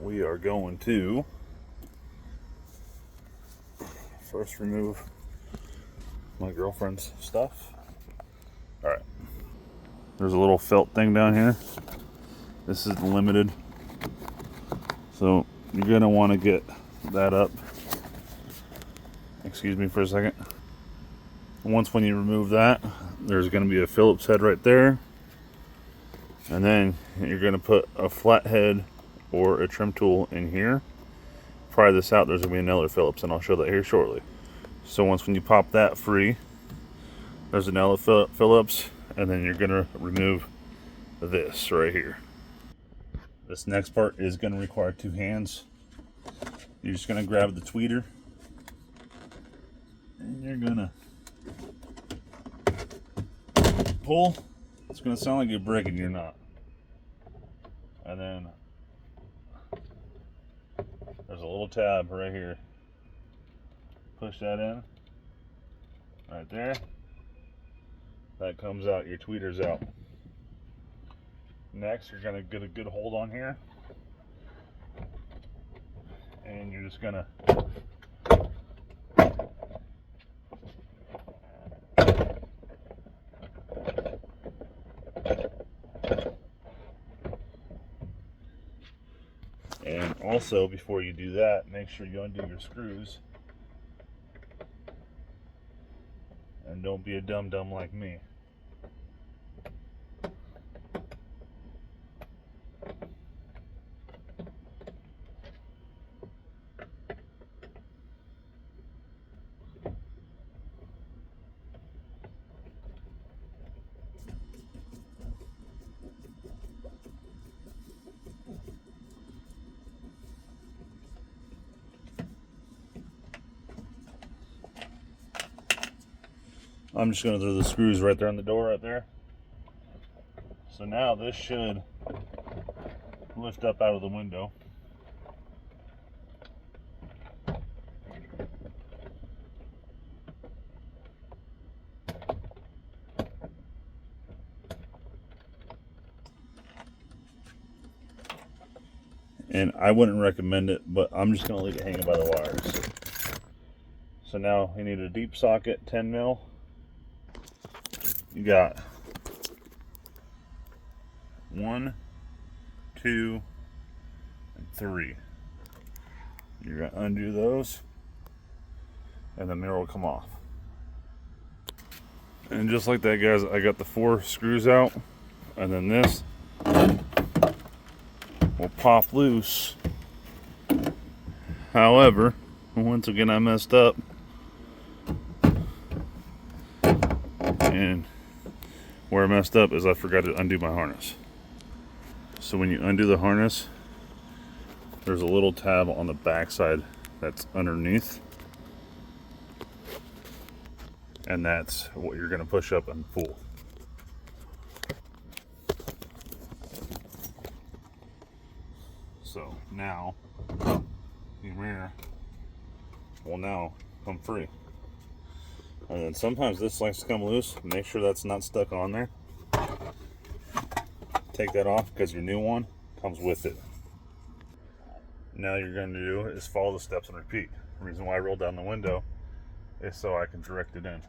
we are going to first remove my girlfriend's stuff. All right, there's a little felt thing down here. This is limited, so you're gonna want to get that up. Excuse me for a second. Once when you remove that, there's going to be a Phillips head right there, and then you're going to put a flathead or a trim tool in here. Pry this out, there's going to be another Phillips, and I'll show that here shortly. So once when you pop that free, there's another Phillips, and then you're going to remove this right here. This next part is going to require two hands. You're just going to grab the tweeter, and you're going to pull. It's going to sound like you're breaking, you're not. And then there's a little tab right here. Push that in right there. That comes out, your tweeter's out. Next, you're going to get a good hold on here, and you're just going to and also, before you do that, make sure you undo your screws. And don't be a dum-dum like me. I'm just going to throw the screws right there on the door right there. So now this should lift up out of the window. And I wouldn't recommend it, but I'm just going to leave it hanging by the wires. So now you need a deep socket, 10 mil. You got 1, 2, and 3. You're going to undo those, and the mirror will come off. And just like that, guys, I got the 4 screws out, and then this will pop loose. However, once again, I messed up, and where I messed up is I forgot to undo my harness. So when you undo the harness, there's a little tab on the back side that's underneath, and that's what you're going to push up and pull. So now the mirror will now come free. And then sometimes this likes to come loose. Make sure that's not stuck on there. Take that off because your new one comes with it. Now you're going to do is follow the steps and repeat. The reason why I rolled down the window is so I can direct it in.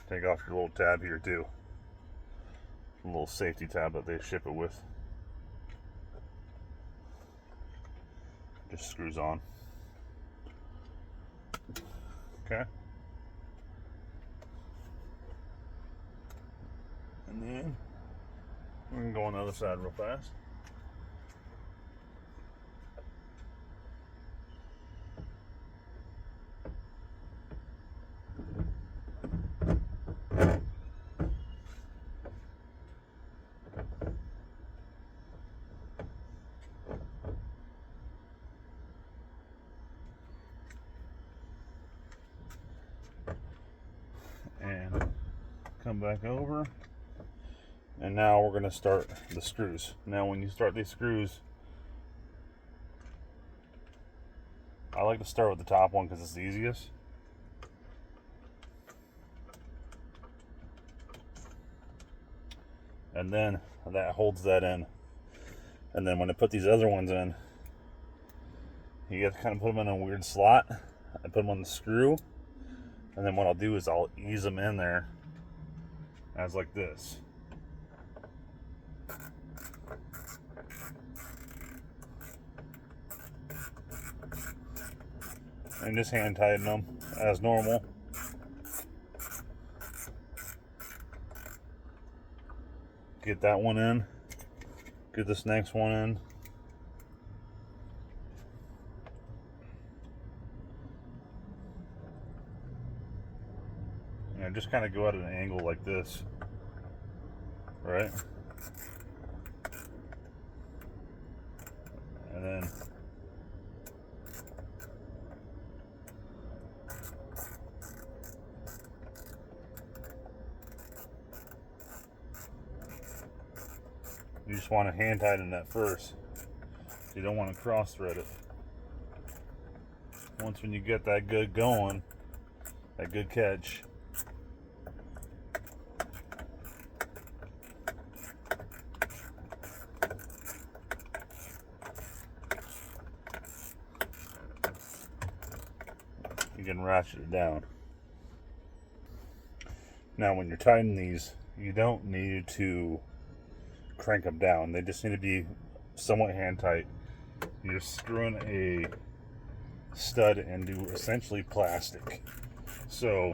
Take off your little tab here too. A little safety tab that they ship it with. Just screws on. Okay. And then we're going to go on the other side real fast. And come back over. And now we're going to start the screws. Now when you start these screws, I like to start with the top one because it's the easiest. And then that holds that in. And then when I put these other ones in, you got to kind of put them in a weird slot. I put them on the screw, and then what I'll do is I'll ease them in there as like this. And just hand tighten them as normal. Get that one in. Get this next one in. And just kind of go at an angle like this, right? And then you just want to hand tighten that first. You don't want to cross thread it. Once when you get that good going, that good catch, you can ratchet it down. Now when you're tightening these, you don't need to crank them down. They just need to be somewhat hand tight. You're screwing a stud into essentially plastic, so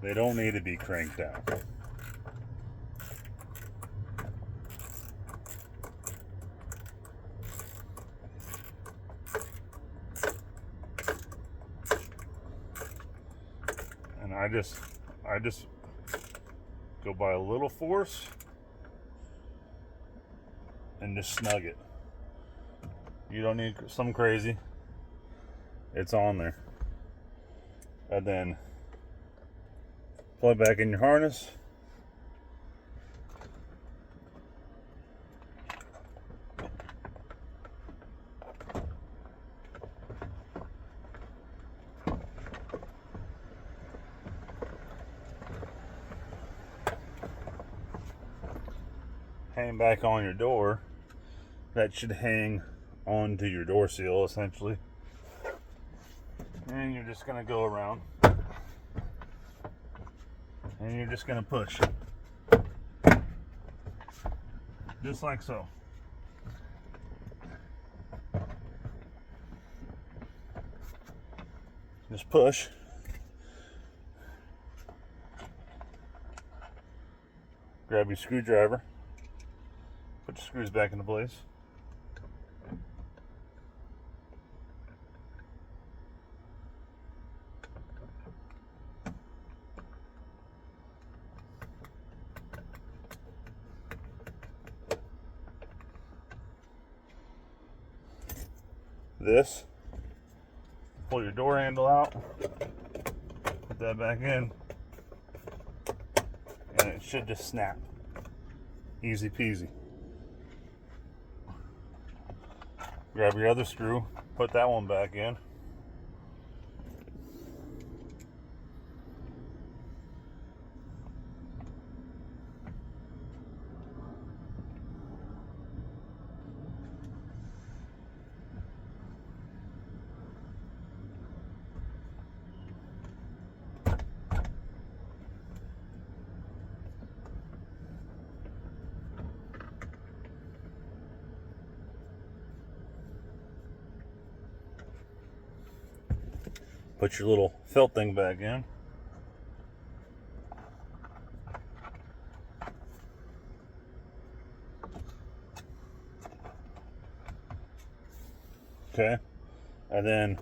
they don't need to be cranked down. And I just go by a little force and just snug it. You don't need something crazy. It's on there. And then plug back in your harness. Hang back on your door. That should hang onto your door seal essentially. And you're just going to go around. And you're just going to push. Just like so. Just push. Grab your screwdriver. Put your screws back into place. This, pull your door handle out, put that back in, and it should just snap. Easy peasy. Grab your other screw, put that one back in. Put your little felt thing back in. Okay, and then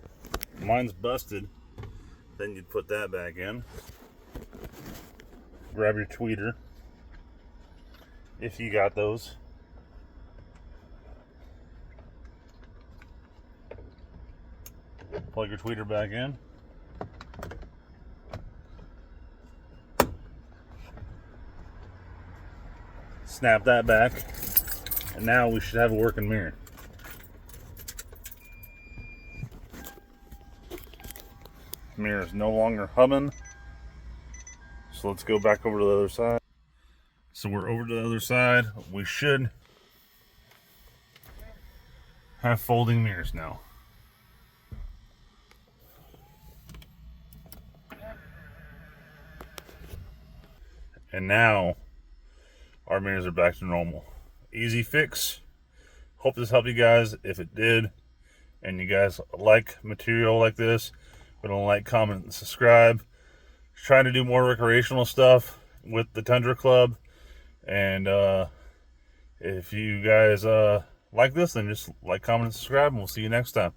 mine's busted. Then you'd put that back in. Grab your tweeter, if you got those. Plug your tweeter back in. Snap that back, and now we should have a working mirror. Mirror is no longer humming, so let's go back over to the other side. So we're over to the other side. We should have folding mirrors now. And now our mirrors are back to normal. Easy fix. Hope this helped you guys. If it did, and you guys like material like this, go to like, comment, and subscribe. Trying to do more recreational stuff with the Tundra Club. And if you guys like this, then just like, comment, and subscribe, and we'll see you next time.